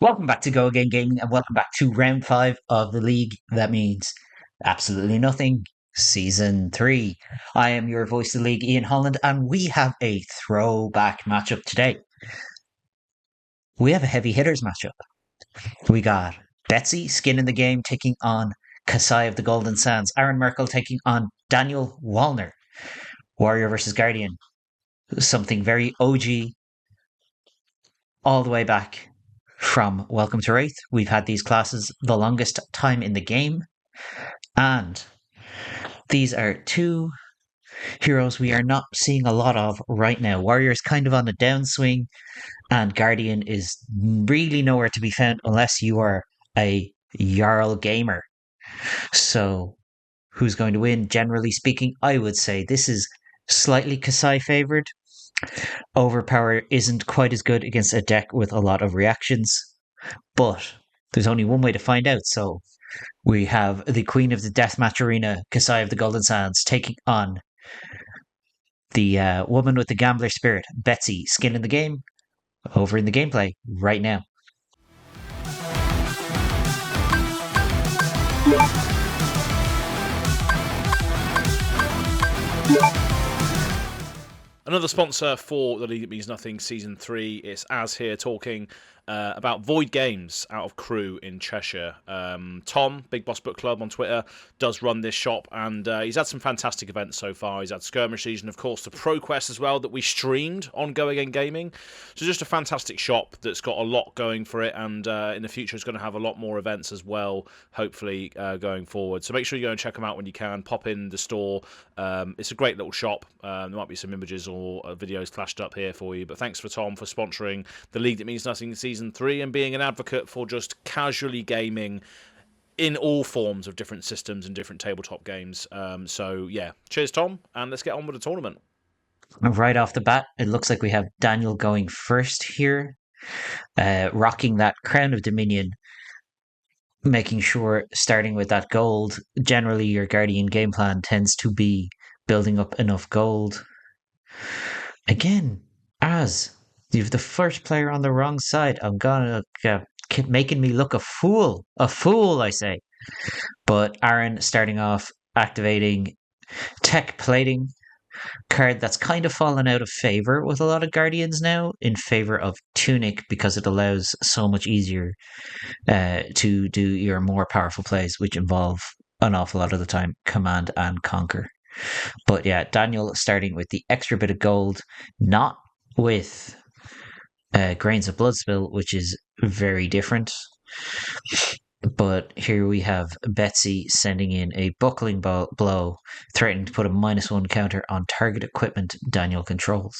Welcome back to Go Again Gaming and welcome back to round 5 of the league. That means absolutely nothing. Season 3. I am your voice of the league, Ian Holland, and we have a throwback matchup today. We have a heavy hitters matchup. We got Betsy, skin in the game, taking on Kassai of the Golden Sands. Aaron Merkel taking on Daniel Wallner. Warrior versus Guardian. Something very OG all the way back from Welcome to Wraith. We've had these classes the longest time in the game, and these are two heroes we are not seeing a lot of right now. Warrior is kind of on the downswing, and Guardian is really nowhere to be found unless you are a Jarl gamer. So, who's going to win? Generally speaking, I would say this is slightly Kassai favored. Overpower isn't quite as good against a deck with a lot of reactions, but there's only one way to find out. So we have the Queen of the Deathmatch Arena, Kassai of the Golden Sands, taking on the woman with the gambler spirit, Betsy, skin in the game, over in the gameplay right now. Another sponsor for The League That Means Nothing Season 3 is Az here talking about Void Games out of Crewe in Cheshire. Tom, Big Boss Book Club on Twitter, does run this shop, and he's had some fantastic events so far. He's had Skirmish Season, of course, the ProQuest as well that we streamed on Go Again Gaming. So just a fantastic shop that's got a lot going for it, and in the future it's going to have a lot more events as well, hopefully going forward. So make sure you go and check them out when you can. Pop in the store. It's a great little shop. There might be some images or videos flashed up here for you. But thanks for Tom for sponsoring The League That Means Nothing Season 3 and being an advocate for just casually gaming in all forms of different systems and different tabletop games. So, yeah, cheers, Tom, and let's get on with the tournament. Right off the bat, it looks like we have Daniel going first here, rocking that Crown of Dominion, making sure, starting with that gold, generally your Guardian game plan tends to be building up enough gold. Again, as you've the first player on the wrong side, I'm gonna keep making me look a fool, I say. But Aaron starting off activating tech plating card that's kind of fallen out of favor with a lot of Guardians now in favor of Tunic because it allows so much easier to do your more powerful plays, which involve an awful lot of the time command and conquer. But yeah, Daniel starting with the extra bit of gold, not with grains of blood spill, which is very different. But here we have Betsy sending in a buckling blow, threatening to put a -1 counter on target equipment Daniel controls.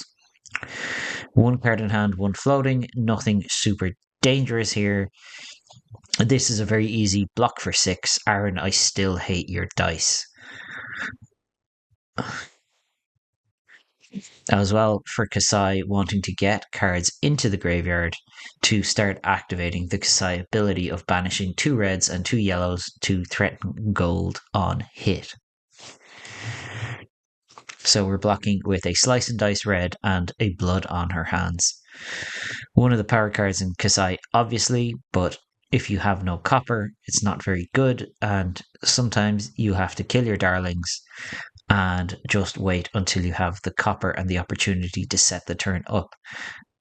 One card in hand, one floating, nothing super dangerous here. This is a very easy block for 6. Aaron, I still hate your dice. As well for Kassai wanting to get cards into the graveyard to start activating the Kassai ability of banishing 2 reds and 2 yellows to threaten gold on hit. So we're blocking with a Slice and Dice red and a Blood on her hands. One of the power cards in Kassai, obviously, but if you have no copper, it's not very good, and sometimes you have to kill your darlings and just wait until you have the copper and the opportunity to set the turn up.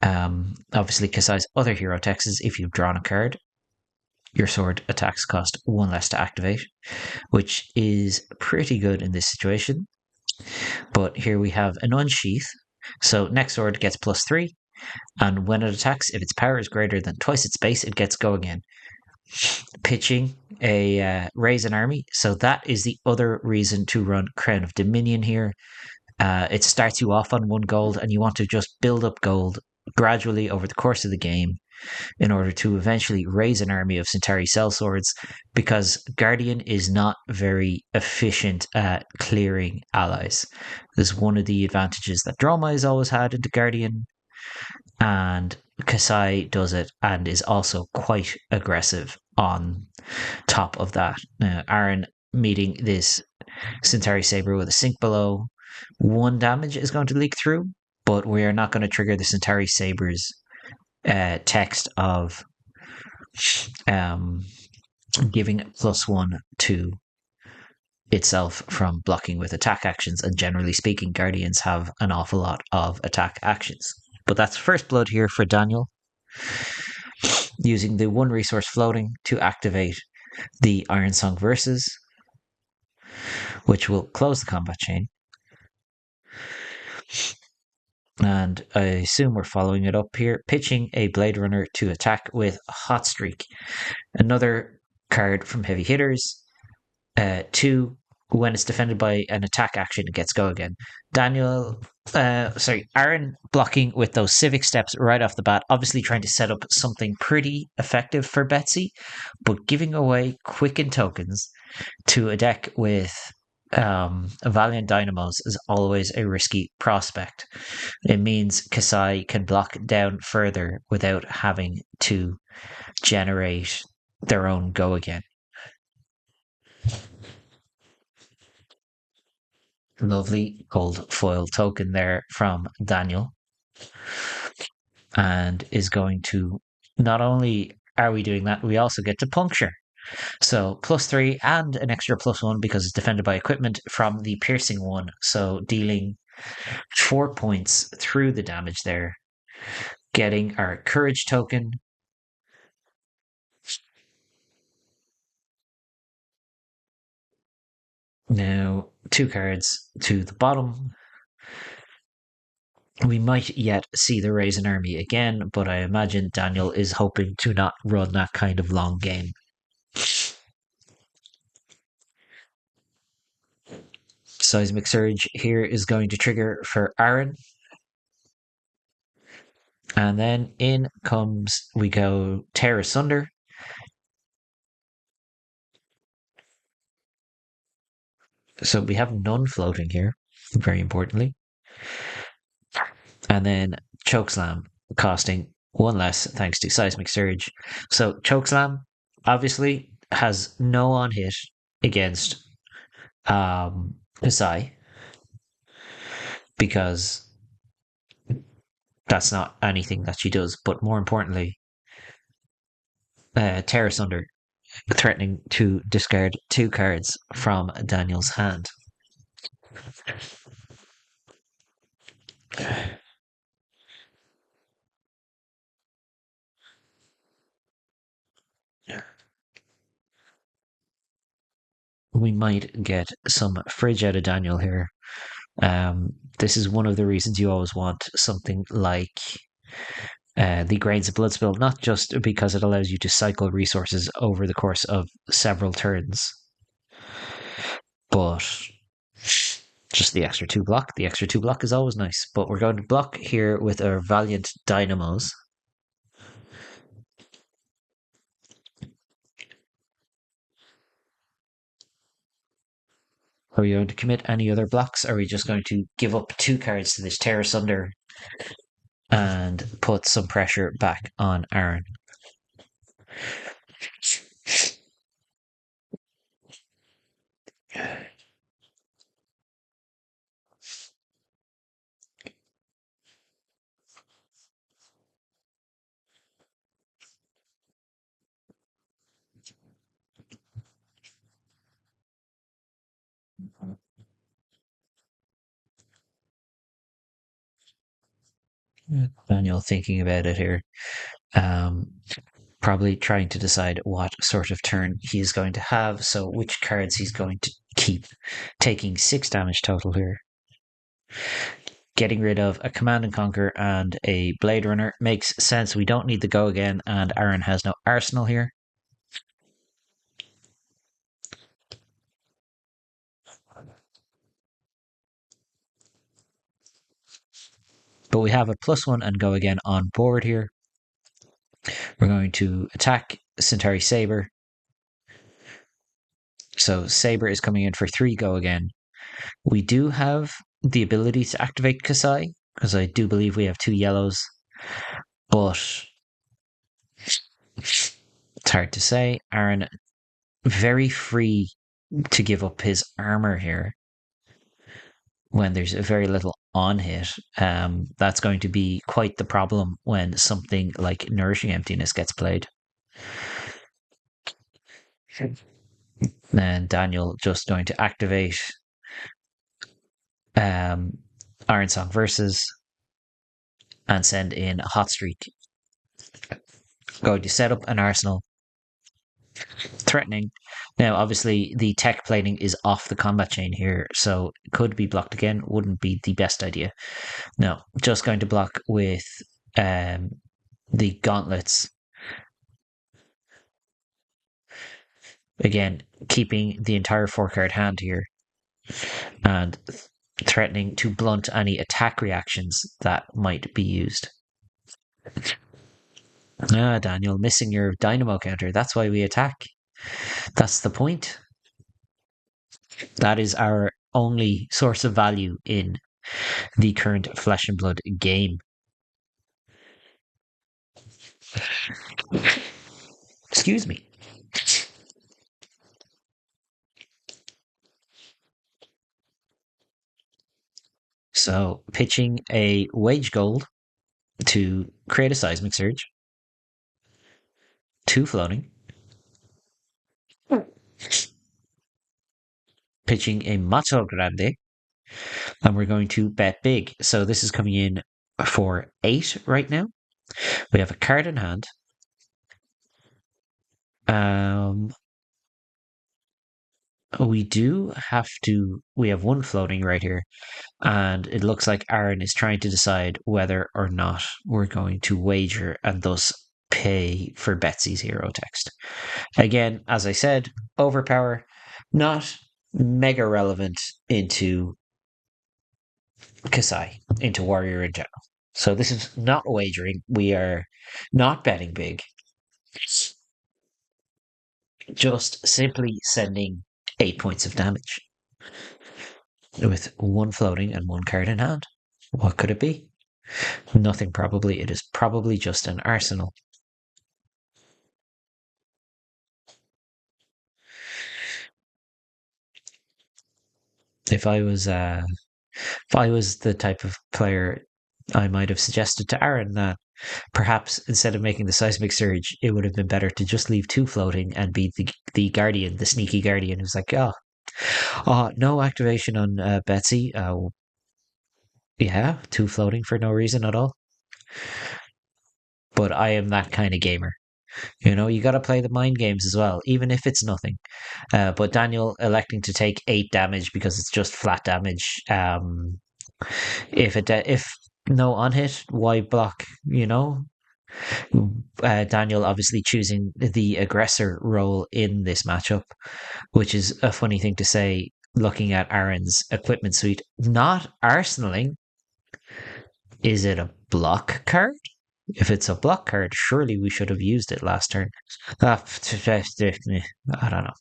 Obviously, Kassai's other hero text is if you've drawn a card, your sword attacks cost 1 less to activate, which is pretty good in this situation. But here we have an unsheath, so next sword gets +3, and when it attacks, if its power is greater than twice its base, it gets go again. Pitching a raise an army, so that is the other reason to run Crown of Dominion here. It starts you off on 1 gold, and you want to just build up gold gradually over the course of the game in order to eventually raise an army of Centauri sellswords, because Guardian is not very efficient at clearing allies. This is one of the advantages that Droma has always had into Guardian, and Kassai does it and is also quite aggressive on top of that. Aaron meeting this Centauri Saber with a sink below. 1 damage is going to leak through, but we are not going to trigger the Centauri Saber's text of um, giving +1 to itself from blocking with attack actions. And generally speaking, Guardians have an awful lot of attack actions. But that's first blood here for Daniel, using the 1 resource floating to activate the Iron Song Versus, which will close the combat chain. And I assume we're following it up here, pitching a Blade Runner to attack with Hot Streak. Another card from heavy hitters. 2, when it's defended by an attack action, it gets go again. Aaron blocking with those civic steps right off the bat, obviously trying to set up something pretty effective for Betsy, but giving away quicken tokens to a deck with Valiant Dynamos is always a risky prospect. It means Kassai can block down further without having to generate their own go again. Lovely gold foil token there from Daniel. And is going to, not only are we doing that, we also get to puncture. So +3 and an extra +1 because it's defended by equipment from the piercing one. So dealing 4 points through the damage there. Getting our courage token. Now 2 cards to the bottom. We might yet see the Raisin Army again, but I imagine Daniel is hoping to not run that kind of long game. Seismic Surge here is going to trigger for Aaron. And then in comes, we go Tear Asunder. So we have none floating here, very importantly. And then Chokeslam costing 1 less thanks to Seismic Surge. So Chokeslam obviously has no on hit against Kassai, because that's not anything that she does. But more importantly, Tear Asunder threatening to discard 2 cards from Daniel's hand. We might get some fridge out of Daniel here. This is one of the reasons you always want something like the Grains of Blood Spill, not just because it allows you to cycle resources over the course of several turns, but just the extra 2 block. The extra 2 block is always nice, but we're going to block here with our Valiant Dynamos. Are we going to commit any other blocks? Are we just going to give up 2 cards to this Tear Asunder and put some pressure back on Aaron? Daniel thinking about it here. Probably trying to decide what sort of turn he is going to have, so which cards he's going to keep. Taking 6 damage total here. Getting rid of a Command and Conquer and a Blade Runner makes sense. We don't need the go again, and Aaron has no arsenal here. But we have a +1 and go again on board here. We're going to attack Centauri Saber. So Saber is coming in for 3 go again. We do have the ability to activate Kassai, because I do believe we have 2 yellows. But it's hard to say. Aaron, very free to give up his armor here when there's very little on hit. That's going to be quite the problem when something like Nourishing Emptiness gets played. Then Daniel just going to activate um, Iron Song versus and send in a hot streak. Going to set up an arsenal, threatening. Now, obviously, the tech plating is off the combat chain here, so it could be blocked again. Wouldn't be the best idea. No, just going to block with um, the gauntlets. Again, keeping the entire 4 card hand here and threatening to blunt any attack reactions that might be used. Ah, Daniel, missing your dynamo counter. That's why we attack. That's the point. That is our only source of value in the current Flesh and Blood game. Excuse me. So, pitching a wage gold to create a seismic surge. 2 floating. Pitching a Macho Grande. And we're going to bet big. So this is coming in for 8 right now. We have a card in hand. We do have to. We have 1 floating right here. And it looks like Aaron is trying to decide whether or not we're going to wager and thus pay for Betsy's hero text. Again, as I said, overpower, not mega relevant into Kassai, into Warrior in general. So this is not wagering. We are not betting big. Just simply sending 8 points of damage with 1 floating and 1 card in hand. What could it be? Nothing, probably. It is probably just an arsenal. If I was the type of player, I might have suggested to Aaron that perhaps instead of making the seismic surge, it would have been better to just leave 2 floating and be the guardian, the sneaky guardian who's like, no activation on Betsy. Yeah, 2 floating for no reason at all. But I am that kind of gamer. You got to play the mind games as well, even if it's nothing. But Daniel electing to take 8 damage because it's just flat damage. If no on hit, why block? Daniel obviously choosing the aggressor role in this matchup, which is a funny thing to say. Looking at Aaron's equipment suite, not arsenaling. Is it a block card? If it's a block card, surely we should have used it last turn. I don't know.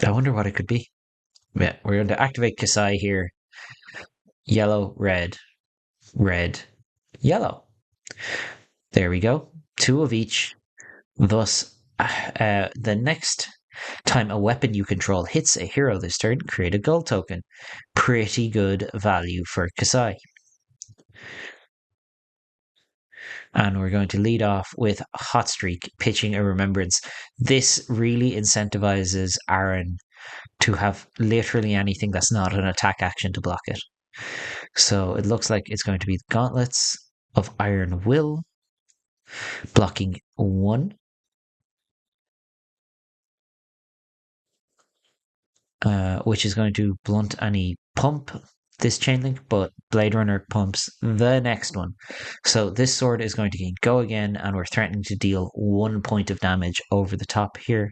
I wonder what it could be. Yeah, we're going to activate Kassai here. Yellow, red, red, yellow. There we go. 2 of each. Thus, the next time a weapon you control hits a hero this turn, create a gold token. Pretty good value for Kassai. And we're going to lead off with Hot Streak, pitching a Remembrance. This really incentivizes Aaron to have literally anything that's not an attack action to block it. So it looks like it's going to be the Gauntlets of Iron Will, blocking 1. Which is going to blunt any pump this chain link, but Blade Runner pumps the next one. So this sword is going to go again, and we're threatening to deal 1 point of damage over the top here.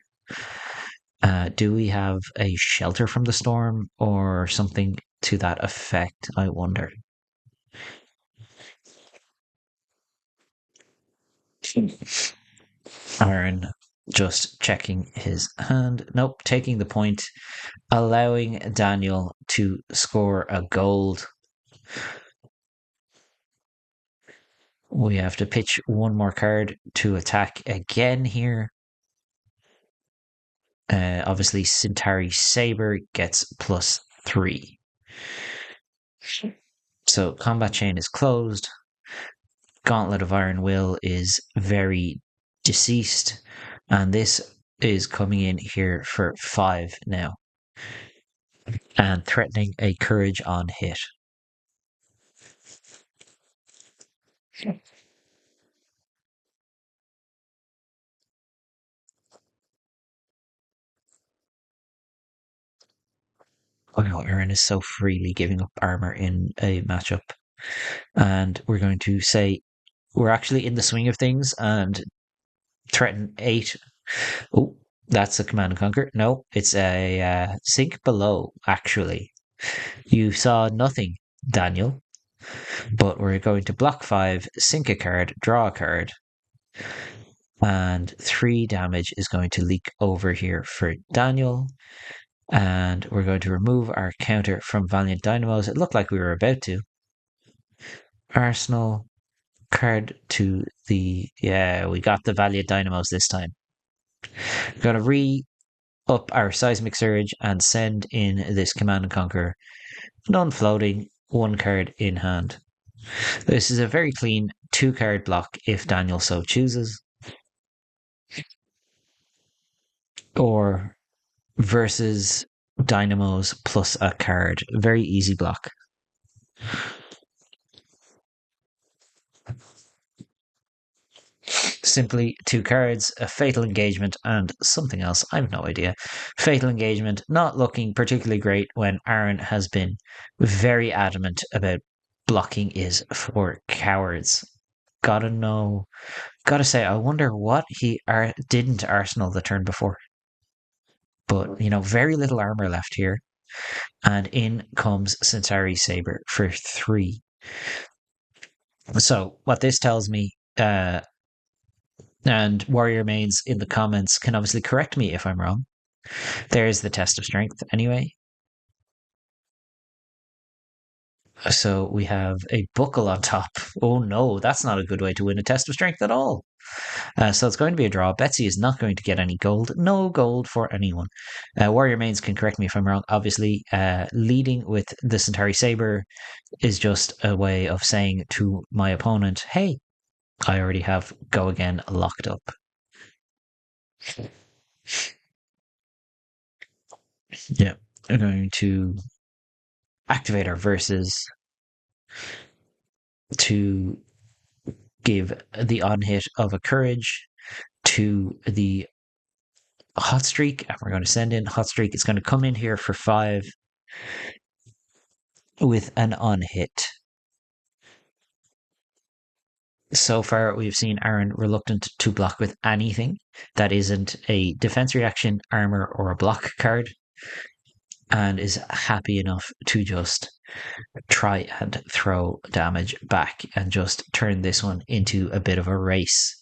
Do we have a shelter from the storm or something to that effect? I wonder. Aaron just checking his hand. Nope, taking the point, allowing Daniel to score a gold. We have to pitch 1 more card to attack again here. Obviously, Centauri Saber gets +3. So combat chain is closed. Gauntlet of Iron Will is very deceased, and this is coming in here for 5 now and threatening a courage on hit. Wow, Aaron is so freely giving up armor in a matchup. And we're going to say we're actually in the swing of things and threaten 8. Oh, that's a command and conquer. No, it's a sink below, actually. You saw nothing, Daniel, but we're going to block 5, sink a card, draw a card, and 3 damage is going to leak over here for Daniel. And we're going to remove our counter from Valiant Dynamos. It looked like we were about to. Arsenal, card to the... Yeah, we got the Valiant Dynamos this time. We're going to re-up our Seismic Surge and send in this Command and Conquer. Non-floating, 1 card in hand. This is a very clean 2-card block if Daniel so chooses. Or versus Dynamos plus a card. Very easy block. Simply 2 cards, a Fatal Engagement, and something else. I have no idea. Fatal Engagement not looking particularly great when Aaron has been very adamant about blocking is for cowards. Gotta say, I wonder what he didn't Arsenal the turn before. But, very little armor left here. And in comes Centauri Saber for 3. So, what this tells me, and Warrior Mains in the comments can obviously correct me if I'm wrong. There's the test of strength anyway. So we have a buckle on top. Oh no, that's not a good way to win a test of strength at all. So it's going to be a draw. Betsy is not going to get any gold. No gold for anyone. Warrior Mains can correct me if I'm wrong. Obviously, leading with the Centauri Saber is just a way of saying to my opponent, hey, I already have Go Again locked up. Yeah, I'm going to activate our verses to give the on hit of a courage to the hot streak, and we're going to send in hot streak. It's going to come in here for 5 with an on hit. So far, we've seen Aaron reluctant to block with anything that isn't a defense reaction, armor, or a block card, and is happy enough to just try and throw damage back and just turn this one into a bit of a race.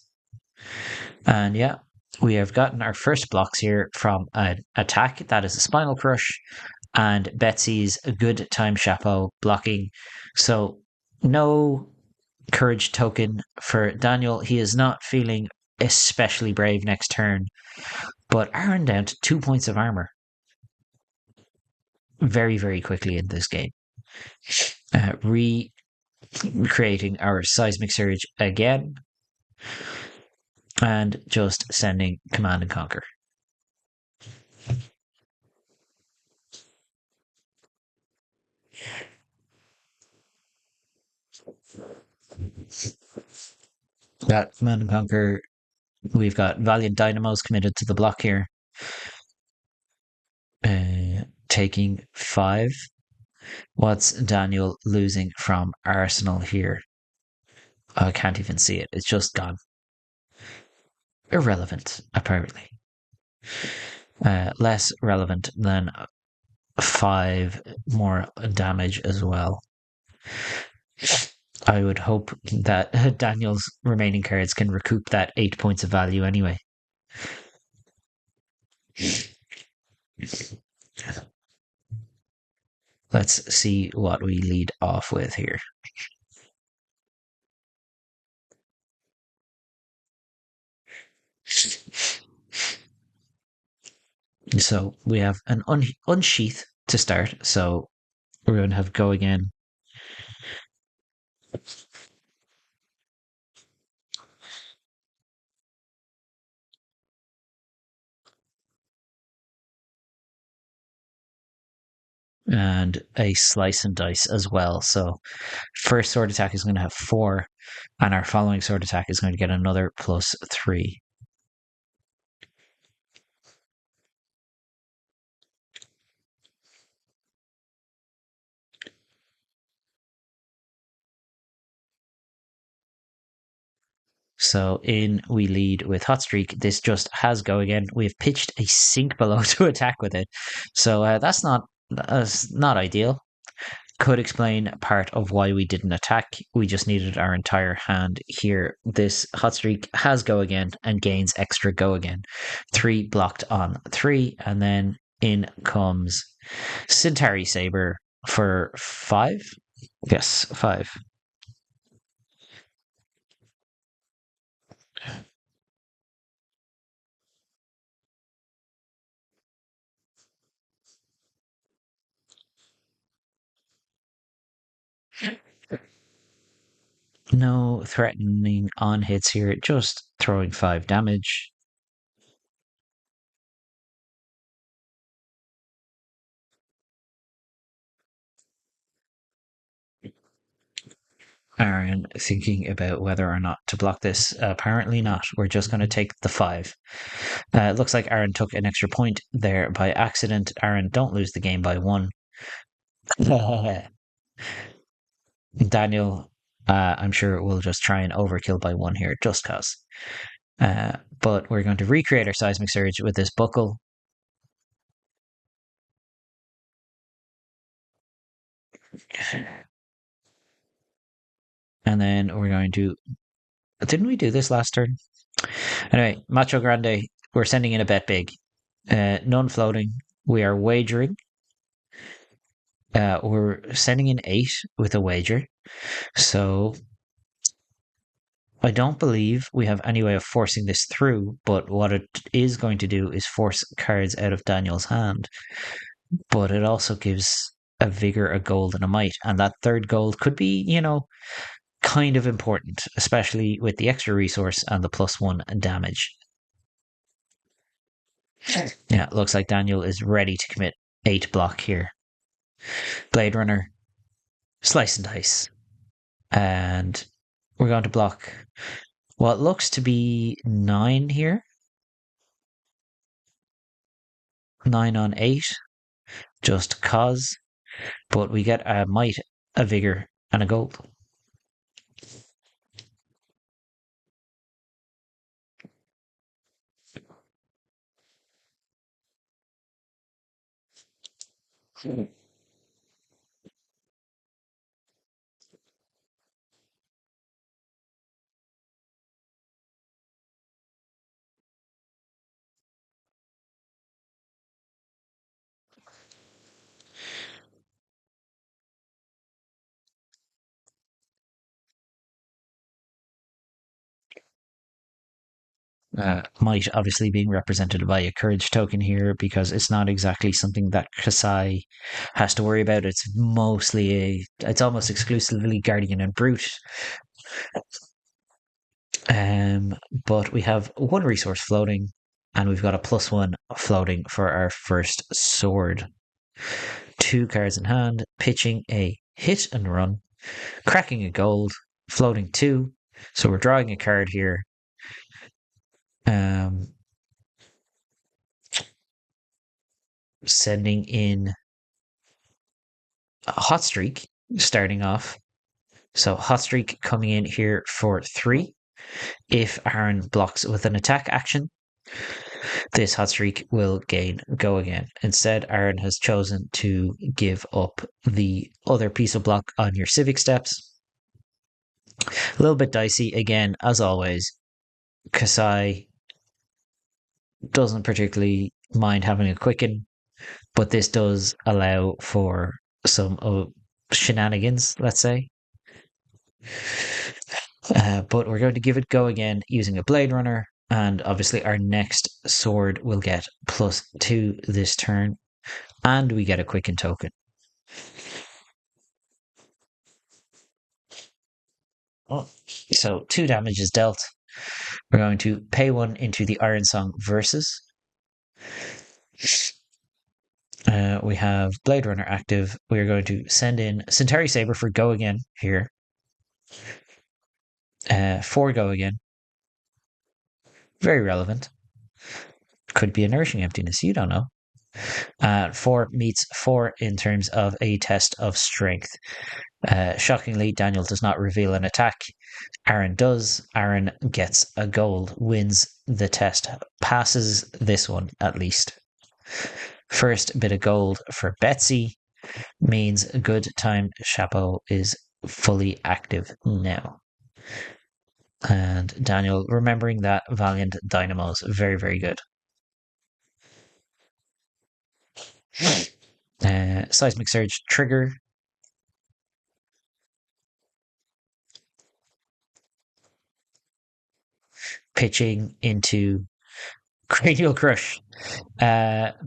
And yeah, we have gotten our first blocks here from an attack. That is a Spinal Crush and Betsy's Good Time Chapeau blocking. So no courage token for Daniel. He is not feeling especially brave next turn. But Aaron down to 2 points of armor very, very quickly in this game. Recreating our Seismic Surge again. And just sending Command and Conquer. Got Command and Conquer. We've got Valiant Dynamos committed to the block here. Taking 5. What's Daniel losing from Arsenal here? I can't even see it. It's just gone. Irrelevant, apparently. Less relevant than 5 more damage as well. I would hope that Daniel's remaining cards can recoup that 8 points of value anyway. Let's see what we lead off with here. So we have an unsheath to start. So we're going to have Go Again. and a slice and dice as well. So first sword attack is going to have 4, and our following sword attack is going to get another +3. So in we lead with Hot Streak. This just has go again. We have pitched a sink below to attack with it. So that's not ideal. Could explain part of why we didn't attack. We just needed our entire hand here. This Hot Streak has go again and gains extra go again. 3 blocked on 3, and then in comes Centauri Saber for 5. Yes, 5. No threatening on hits here, just throwing 5 damage. Aaron thinking about whether or not to block this. Apparently not. We're just going to take the 5. It looks like Aaron took an extra point there by accident. Aaron, don't lose the game by 1. Daniel, I'm sure we'll just try and overkill by 1 here, just cause. But we're going to recreate our seismic surge with this buckle. And then we're going to. Didn't we do this last turn? Anyway, Macho Grande, we're sending in a bet big. None floating. We are wagering. We're sending in 8 with a wager. So I don't believe we have any way of forcing this through, but what it is going to do is force cards out of Daniel's hand. But it also gives a vigor, a gold, and a might. And that third gold could be, kind of important, especially with the extra resource and the +1 damage. Yeah, looks like Daniel is ready to commit 8 block here. Blade Runner, slice and dice. And we're going to block what looks to be 9 here. 9 on 8, just cause. But we get a might, a vigor, and a gold. Might obviously being represented by a courage token here because it's not exactly something that Kassai has to worry about. It's almost exclusively Guardian and Brute. But we have 1 resource floating, and we've got a +1 floating for our first sword. 2 cards in hand, pitching a hit and run, cracking a gold, floating 2. So we're drawing a card here. Sending in a Hot Streak starting off. So Hot Streak coming in here for 3. If Aaron blocks with an attack action, this Hot Streak will gain go again. Instead, Aaron has chosen to give up the other piece of block on your civic steps. A little bit dicey again, as always. Kassai doesn't particularly mind having a quicken, but this does allow for some shenanigans, let's say. But we're going to give it go again using a Blade Runner, and obviously our next sword will get +2 this turn, and we get a quicken token. Oh, so 2 damage is dealt. We're going to pay 1 into the Iron Song Versus. We have Blade Runner active. We are going to send in Centauri Saber for go again here. For go again. Very relevant. Could be a nourishing emptiness. You don't know. 4 meets 4 in terms of a test of strength. Shockingly, Daniel does not reveal an attack. Aaron does. Aaron gets a gold, wins the test, passes this one at least. First bit of gold for Betsy means Good Time Chapeau is fully active now. And Daniel remembering that Valiant Dynamos, very, very good. Seismic Surge trigger. Pitching into Cranial Crush.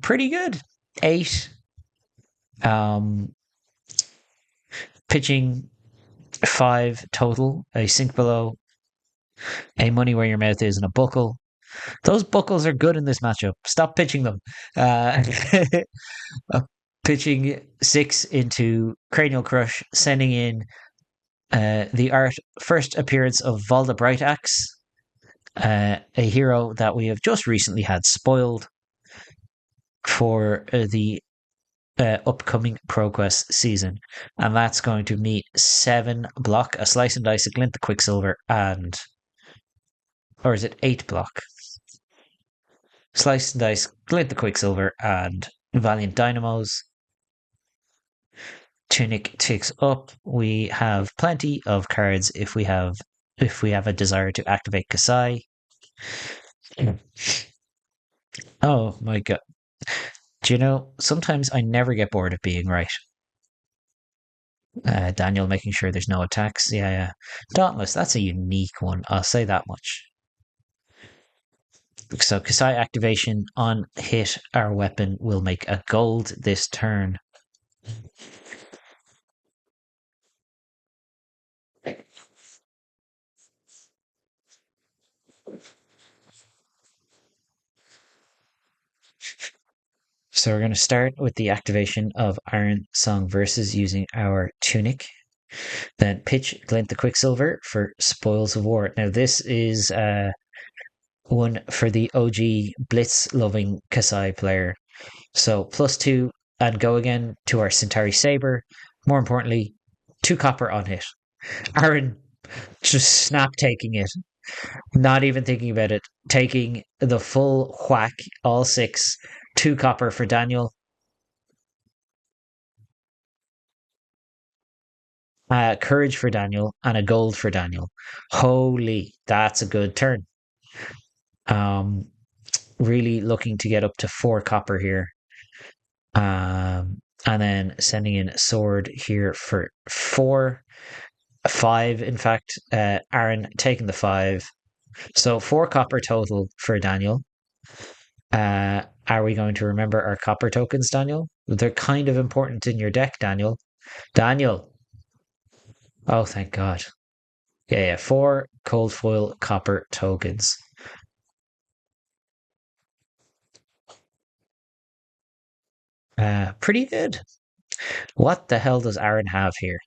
Pretty good. 8. Pitching 5 total. A sink below. A money where your mouth is and a buckle. Those buckles are good in this matchup. Stop pitching them. Pitching 6 into Cranial Crush, sending in the art first appearance of Valda Brightaxe, a hero that we have just recently had spoiled for the upcoming ProQuest season. And that's going to meet 7 block, a Slice and Dice, a Glint the Quicksilver, and. Or is it 8 block? Slice and Dice, Glint the Quicksilver, and Valiant Dynamos. Tunic ticks up. We have plenty of cards if we have a desire to activate Kassai. Oh my god. Do you know, sometimes I never get bored of being right. Daniel making sure there's no attacks. Yeah. Dauntless, that's a unique one. I'll say that much. So Kassai activation on hit, our weapon will make a gold this turn. So we're going to start with the activation of Iron Song Versus using our Tunic. Then pitch Glint the Quicksilver for Spoils of War. Now this is one for the OG Blitz-loving Kassai player. So +2 and go again to our Centauri Saber. More importantly, 2 copper on hit. Aaron just snap taking it. Not even thinking about it. Taking the full whack, all 6. 2 copper for Daniel. Courage for Daniel and a gold for Daniel. Holy, that's a good turn. Really looking to get up to 4 copper here. And then sending in a sword here for 4. 5, in fact. Aaron taking the 5. So 4 copper total for Daniel. Are we going to remember our copper tokens, Daniel? They're kind of important in your deck, Daniel. Daniel. Oh, thank God. Yeah. 4 cold foil copper tokens. Pretty good. What the hell does Aaron have here?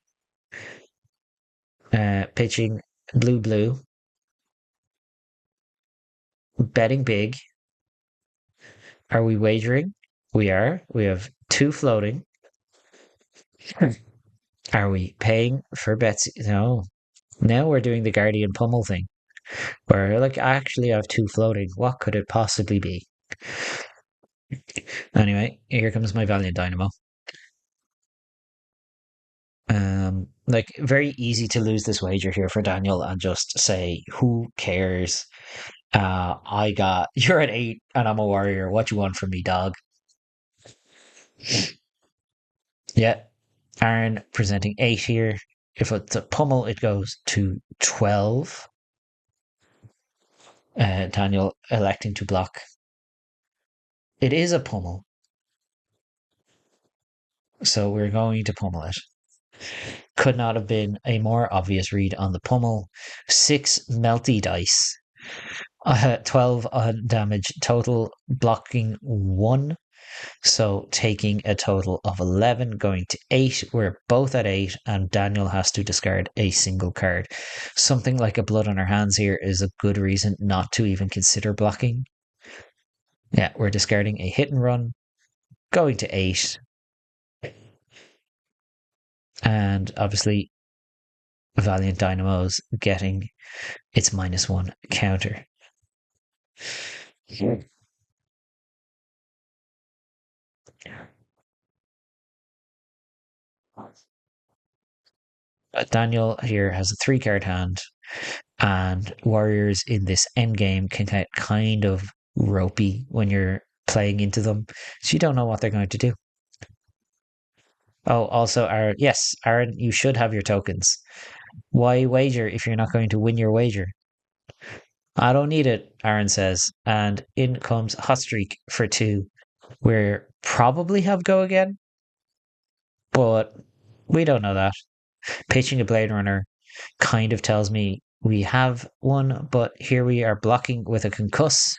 Pitching blue. Betting big. Are we wagering? We are. We have 2 floating. Are we paying for Betsy? No. Now we're doing the Guardian Pummel thing. Where, like, actually, I have 2 floating. What could it possibly be? Anyway, here comes my Valiant Dynamo. Like, very easy to lose this wager here for Daniel and just say, who cares? You're at 8 and I'm a warrior. What you want from me, dog? Yeah. Aaron presenting 8 here. If it's a pummel, it goes to 12. Daniel electing to block. It is a pummel. So we're going to pummel it. Could not have been a more obvious read on the pummel. 6 melty dice. 12 on damage total, blocking 1. So taking a total of 11, going to 8. We're both at 8, and Daniel has to discard a single card. Something like a blood on our hands here is a good reason not to even consider blocking. Yeah, we're discarding a hit and run, going to 8. And obviously, Valiant Dynamos getting its -1 counter. Daniel here has a 3-card hand, and warriors in this endgame can get kind of ropey when you're playing into them, so you don't know what they're going to do. Oh, also, Aaron, yes, Aaron, you should have your tokens. Why wager if you're not going to win your wager? I don't need it, Aaron says, and in comes Hot Streak for 2. We probably have go again, but we don't know that. Pitching a Blade Runner kind of tells me we have one, but here we are blocking with a concuss,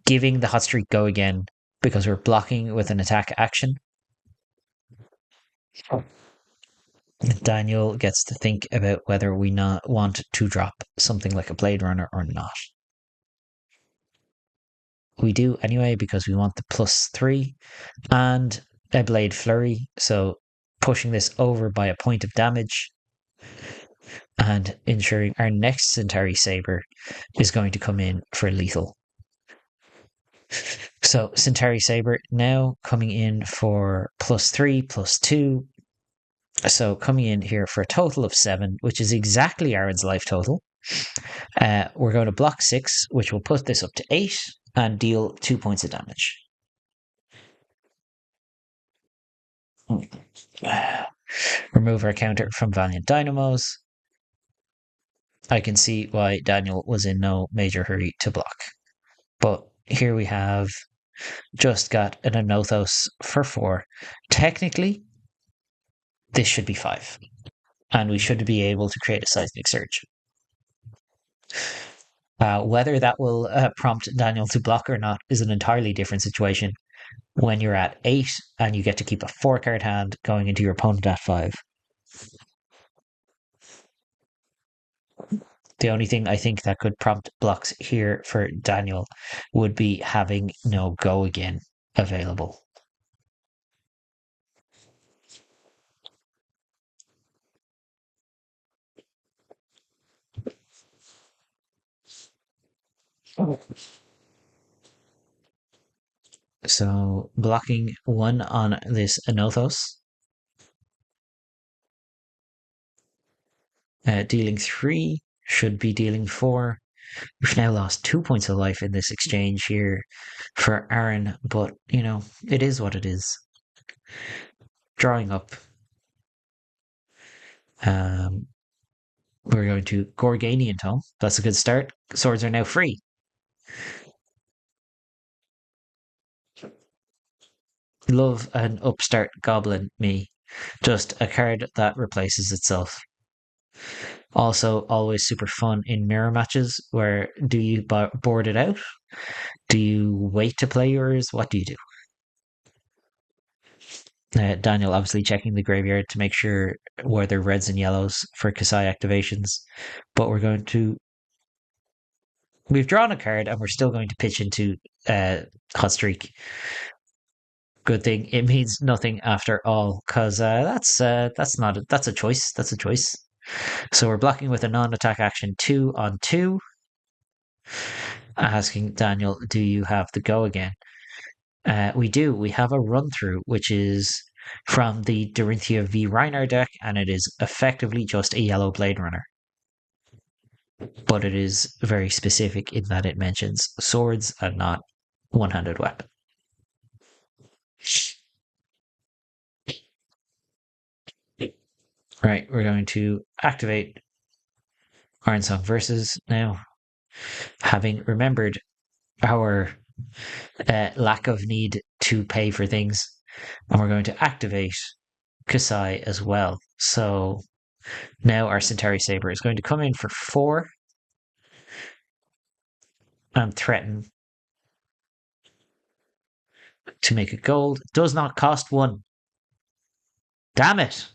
giving the hot streak go again because we're blocking with an attack action. Daniel gets to think about whether we not want to drop something like a Blade Runner or not. We do anyway because we want the +3 and a Blade Flurry, so pushing this over by a point of damage and ensuring our next Centauri Saber is going to come in for lethal. So Centauri Saber now coming in for +3, +2. So coming in here for a total of 7, which is exactly Aaron's life total. We're going to block 6, which will put this up to 8 and deal 2 points of damage. Remove our counter from Valiant Dynamos. I can see why Daniel was in no major hurry to block. But here we have just got an Anothos for 4. Technically, this should be 5. And we should be able to create a seismic surge. Whether that will prompt Daniel to block or not is an entirely different situation when you're at 8 and you get to keep a 4-card hand going into your opponent at 5. The only thing I think that could prompt blocks here for Daniel would be having no go again available. So blocking 1 on this Anothos. Dealing 3 should be dealing 4. We've now lost 2 points of life in this exchange here for Aaron, but it is what it is. Drawing up. We're going to Gorganian Tome. That's a good start. Swords are now free. Love an upstart goblin, me. Just a card that replaces itself. Also, always super fun in mirror matches. Where do you board it out? Do you wait to play yours? What do you do? Daniel obviously checking the graveyard to make sure where they're reds and yellows for Kassai activations. But we're going to. We've drawn a card and we're still going to pitch into Hot Streak. Good thing it means nothing after all, because that's a choice. That's a choice. So we're blocking with a non-attack action 2 on 2. Asking Daniel, do you have the go again? We do. We have a run through, which is from the Dorinthia v Reinar deck, and it is effectively just a yellow Blade Runner. But it is very specific in that it mentions swords and not one-handed weapon. Right, we're going to activate Iron Song Versus now, having remembered our lack of need to pay for things, and we're going to activate Kassai as well. So now our Centauri Saber is going to come in for 4 and threaten to make it gold. Does not cost 1. Damn it!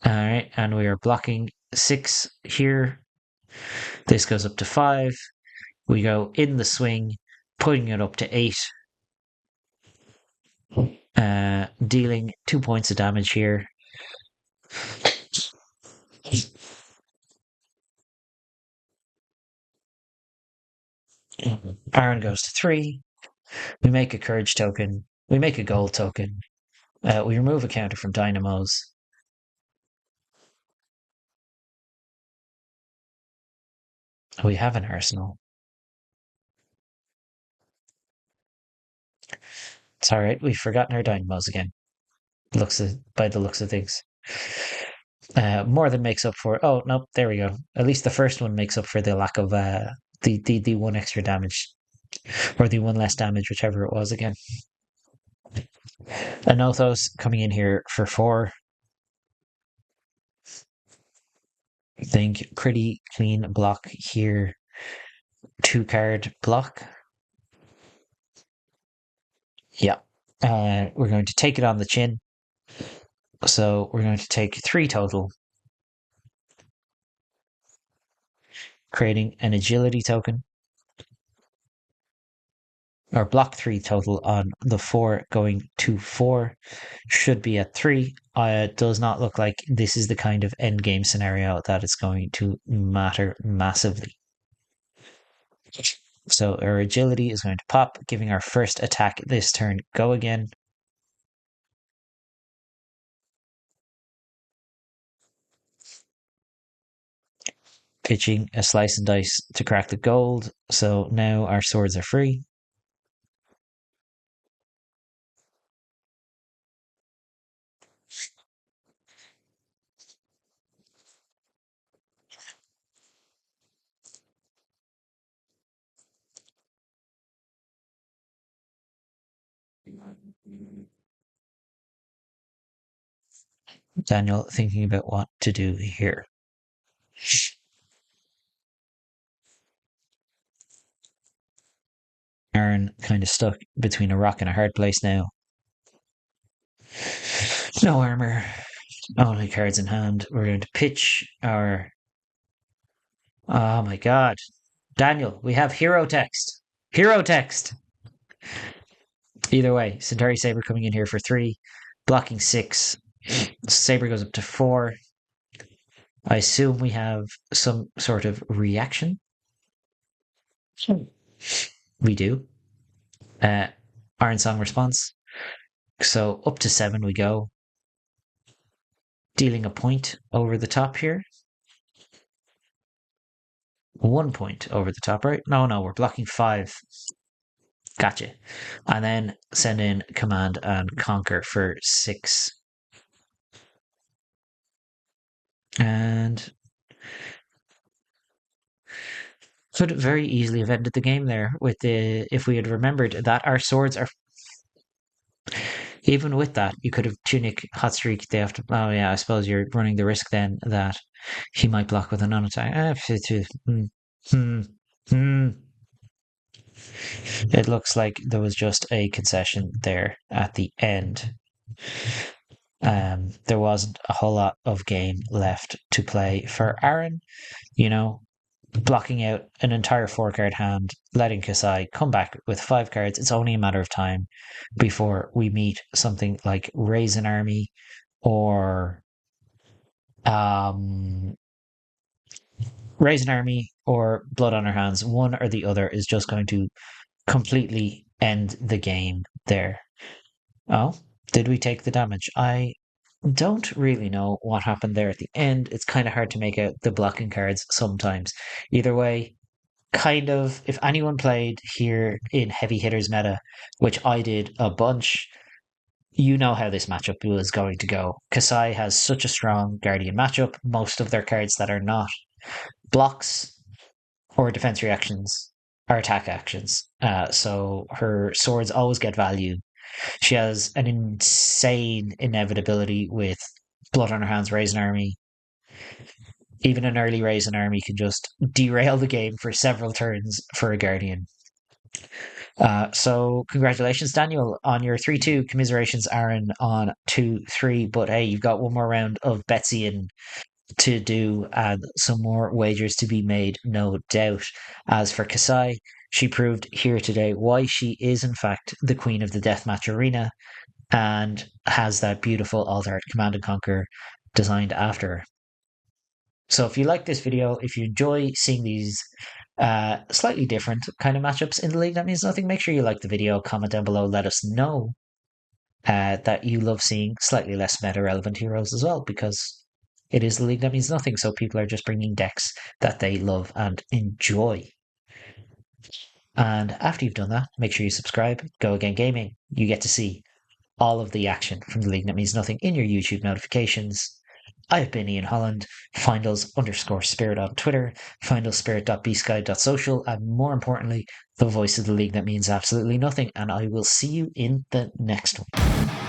All right, and we are blocking 6 here. This goes up to 5. We go in the swing, putting it up to 8. Dealing 2 points of damage here. Aaron goes to 3. We make a courage token. We make a gold token. We remove a counter from Dynamos. We have an arsenal. It's all right. We've forgotten our Dynamos again. By the looks of things. More than makes up for. Oh no, there we go. At least the first one makes up for the lack of the 1 extra damage, or the 1 less damage, whichever it was again. Anothos coming in here for 4. I think pretty clean block here. 2-card block. Yeah. We're going to take it on the chin. So we're going to take 3 total, creating an agility token. Or block 3 total on the 4, going to 4. Should be at 3. It does not look like this is the kind of end game scenario that is going to matter massively. So our agility is going to pop, giving our first attack this turn go again. Pitching a slice and dice to crack the gold. So now our swords are free. Daniel thinking about what to do here. Aaron kind of stuck between a rock and a hard place now. No armor, only cards in hand. We're going to pitch our. Oh my god. Daniel, we have hero text. Hero text. Either way, Centauri Saber coming in here for 3, blocking 6. Saber goes up to 4. I assume we have some sort of reaction. We do. Iron Song response. So up to 7 we go. Dealing a point over the top here. 1 point over the top, right? No, we're blocking 5. Gotcha. And then send in Command and Conquer for 6. And could very easily have ended the game there with if we had remembered that our swords are. Even with that, you could have Tunic, Hot Streak. They have to. Oh yeah, I suppose you're running the risk then that he might block with a non-attack. It looks like there was just a concession there at the end. There wasn't a whole lot of game left to play for Aaron. Blocking out an entire 4-card hand, letting Kassai come back with 5 cards. It's only a matter of time before we meet something like Raise an Army or Raise an Army or Blood on Our Hands. One or the other is just going to completely end the game there. Oh, did we take the damage? I don't really know what happened there at the end. It's kind of hard to make out the blocking cards sometimes. Either way, kind of, if anyone played here in Heavy Hitters meta, which I did a bunch, you know how this matchup was going to go. Kassai has such a strong Guardian matchup. Most of their cards that are not blocks or defense reactions are attack actions. So her swords always get value. She has an insane inevitability with Blood on Her Hands, Raise an Army. Even an early Raise an Army can just derail the game for several turns for a Guardian. So congratulations, Daniel, on your 3-2. Commiserations, Aaron, on 2-3. But hey, you've got one more round of Betsy and to do and some more wagers to be made, no doubt. As for Kassai, she proved here today why she is, in fact, the queen of the deathmatch arena and has that beautiful altar at Command and Conquer designed after her. So if you like this video, if you enjoy seeing these slightly different kind of matchups in the league, that means nothing. Make sure you like the video, comment down below, let us know that you love seeing slightly less meta relevant heroes as well, because it is the league that means nothing. So people are just bringing decks that they love and enjoy. And after you've done that, make sure you subscribe. Go Again Gaming. You get to see all of the action from the league that means nothing in your YouTube notifications. I have been Ian Holland. Find us _spirit on Twitter. Find us spirit.bsky.social. And more importantly, the voice of the league that means absolutely nothing. And I will see you in the next one.